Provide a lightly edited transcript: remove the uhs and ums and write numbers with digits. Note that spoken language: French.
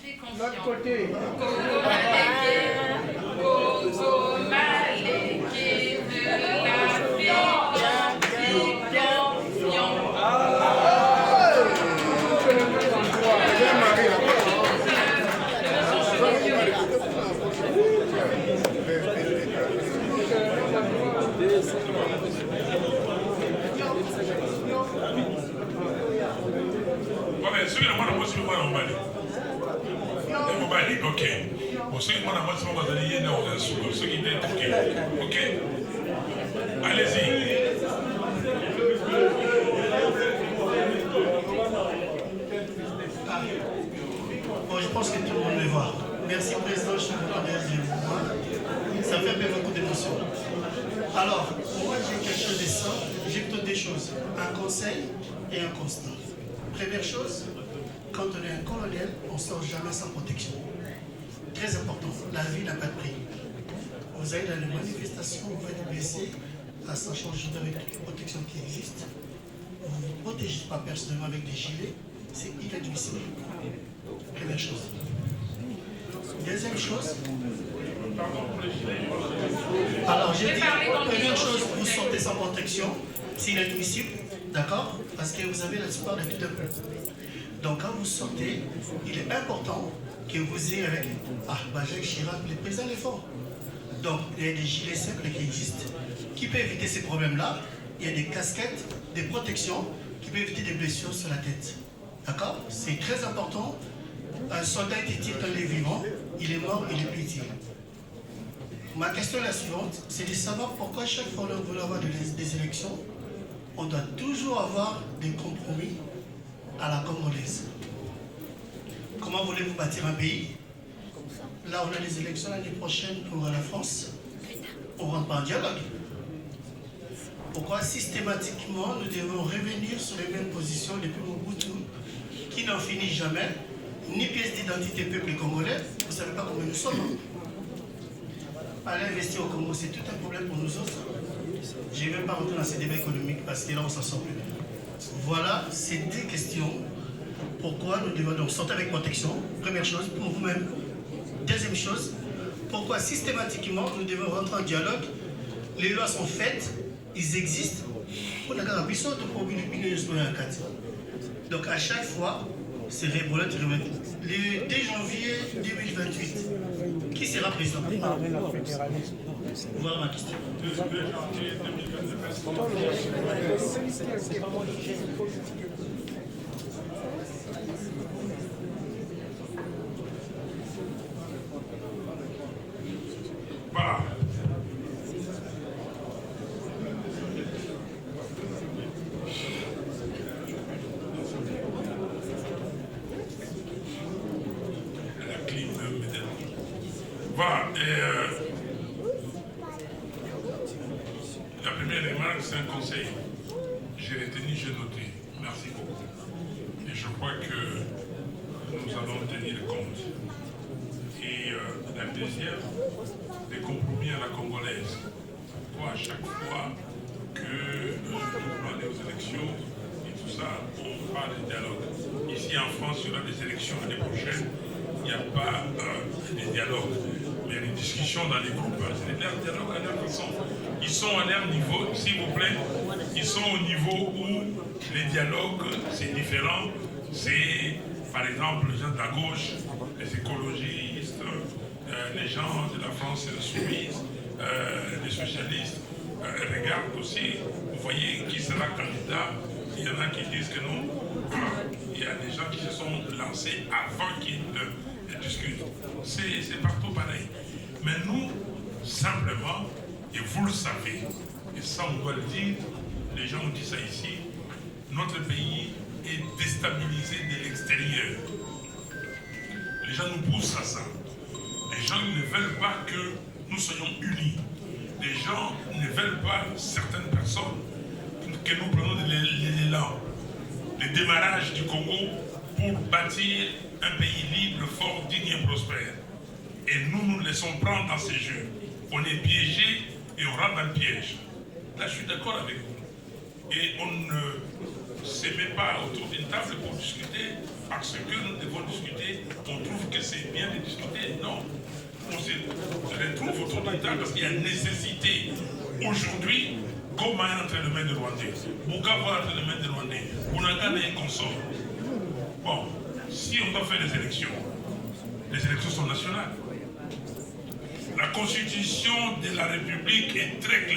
Restez confiants. L'autre côté. Kogo Maléké, Kogo Maléké, de l'Afrique, ok. Bon, ceux qui m'ont avancé, on va donner une heure de sous. Ceux qui étaient ok. Allez-y. Bon, je pense que tout le monde me voit. Merci, Président, je suis content de vous voir. Ça fait bien beaucoup d'émotions. Alors, moi, j'ai quelque chose de simple. J'ai plutôt deux choses. Un conseil et un constat. Première chose, quand on est un colonel, on ne sort jamais sans protection. Très important, la vie n'a pas de prix. Vous allez dans les manifestations, vous faites blesser, à sachant avec toutes les protections qui existent. Vous ne vous protégez pas personnellement avec des gilets, c'est inadmissible. Première chose. Deuxième chose. Alors, j'ai dit, première chose, vous sortez sans protection, c'est inadmissible, d'accord? Parce que vous avez l'espoir de tout un peuple. Donc, quand vous sortez, il est important que vous ayez avec Jacques Chirac, le président est fort. Donc, il y a des gilets simples qui existent, qui peuvent éviter ces problèmes-là. Il y a des casquettes, des protections, qui peuvent éviter des blessures sur la tête. D'accord? C'est très important. Un soldat qui tire quand il est vivant, il est mort, il est plus tiré. Ma question est la suivante, c'est de savoir pourquoi chaque fois que vous voulez avoir des élections, on doit toujours avoir des compromis à la congolaise. Comment voulez-vous bâtir un pays? Là, on a les élections l'année prochaine pour la France. On ne rentre pas en dialogue. Pourquoi systématiquement nous devons revenir sur les mêmes positions depuis Mobutu, qui n'en finit jamais, ni pièce d'identité peuple congolais? Vous ne savez pas comment nous sommes. Aller investir au Congo, c'est tout un problème pour nous autres. Je ne vais pas rentrer dans ces débats économiques parce que là, on s'en sort plus. Voilà, c'est deux questions. Pourquoi nous devons donc sortir avec protection? Première chose, pour vous-même. Deuxième chose, pourquoi systématiquement nous devons rentrer en dialogue? Les lois sont faites, ils existent. Donc à chaque fois, c'est rebelote. Le 2 janvier 2028, qui sera président? Voilà ma question. Voilà. La clim, voilà. La première remarque, c'est un conseil. J'ai retenu, j'ai noté. Merci beaucoup. Et je crois que nous allons tenir compte. Et la deuxième, des compromis à la congolaise. Pourquoi à chaque fois que nous voulons aller aux élections et tout ça, on parle de dialogue. Ici en France, il y aura des élections l'année prochaine. Il n'y a pas de dialogue, mais des discussions dans les groupes. C'est des dialogues à leur façon. Ils sont à leur niveau, s'il vous plaît. Ils sont au niveau où les dialogues, c'est différent. C'est, par exemple, les gens de la gauche, les écologistes, les gens de la France soumise, les socialistes, regardent aussi, vous voyez qui sera candidat. Il y en a qui disent que non. Il y a des gens qui se sont lancés avant qu'ils ne discutent. C'est partout pareil. Mais nous, simplement, et vous le savez, et ça on doit le dire, les gens ont dit ça ici, notre pays est déstabilisé de l'extérieur. Les gens nous poussent à ça. Les gens ne veulent pas que nous soyons unis. Les gens ne veulent pas, certaines personnes, que nous prenions l'élan, le démarrage du Congo pour bâtir un pays libre, fort, digne et prospère. Et nous nous laissons prendre dans ces jeux. On est piégé et on rentre dans le piège. Là, je suis d'accord avec vous. Et on ne se met pas autour d'une table pour discuter, parce que nous devons discuter. On trouve que de discuter. Non. On se retrouve autour de la table parce qu'il y a nécessité. Aujourd'hui, Goma est entre les mains des Rwandais. Bukavu est entre les mains des Rwandais. Bunagana est consort. Bon, si on doit faire des élections sont nationales. La constitution de la République est très claire.